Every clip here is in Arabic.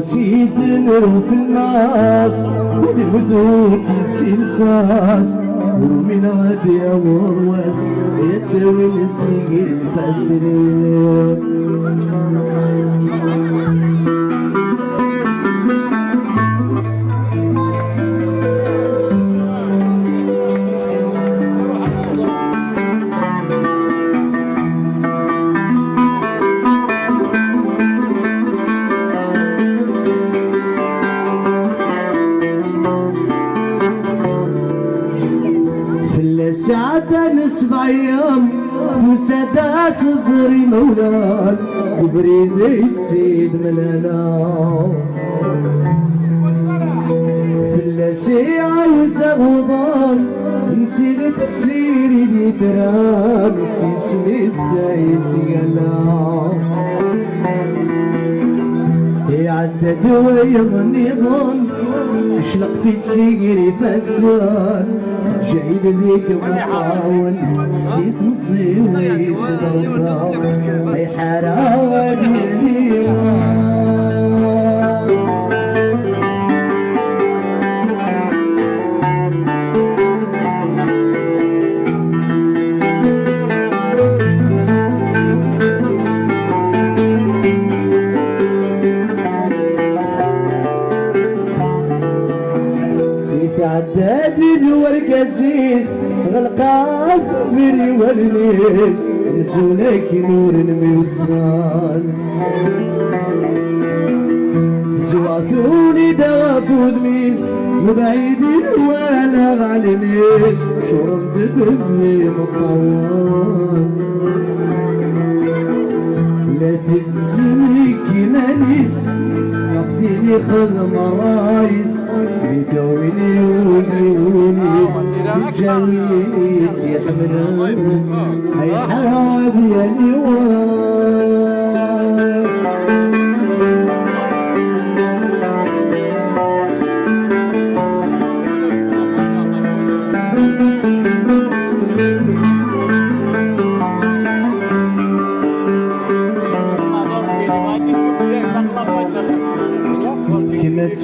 وسيد نروح الناس والهدوء سلساس ومن غادي ورواس يتساوي السيقي فاسرين ساعة نسبع أيام وسادات صغري مولان وبريدي تزيد ملانا في اللاشي عاوز غضان نسيت تسيري دي درام نسيت اسمي الزايد يالا يعدد ويغني ظن اشلق في تسيري فسان جايب ذيك محاول نسيت مصيبي تضربها اي حراوي تعداد الورق عزيز غلقات بري والنيس نزولك نور الميوزان زواتوني دافو دميس وبعيدين ولا غالنيش شرب دبني مطوان لا تنسيني كنانيس عفتيني خدم رايس بيتويني ونيس بجاويني تيحملون هاي حرابي يا نواس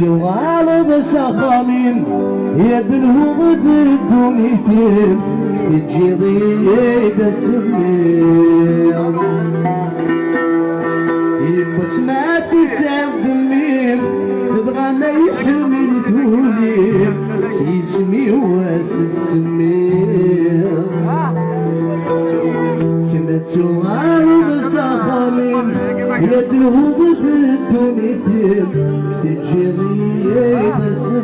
تغالب سخامين يا بالهضد الدنيتين تجي ضيد السمين يبس ما تسعب دمين تضغى يحمل تولين سيسمي واسد سمين كما تغالب سخامين يا بالهضد الدنيتين تجي ضيد السمين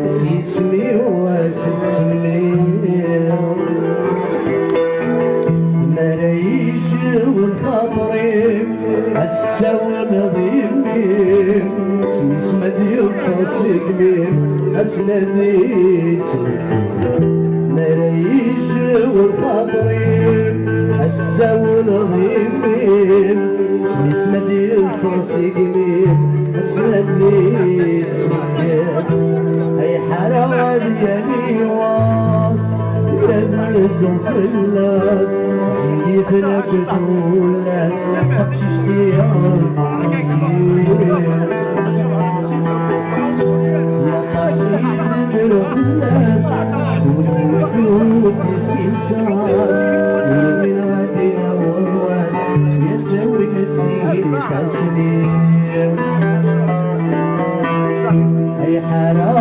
سيسمي واسسمي مريش والخاطري السوى نظيمي سميس مدير قصيقمي اسنديت مريش والخاطري السوى نظيمي سميس مدير قصيقمي اسنديت اي حراوي يا نواس يا نزل في الناس زيدي في الناس حقشتي يا قصيد نروح الناس والوجود يسيساس ومن غادي والواس يتزوج السيد كسنين اي حراوي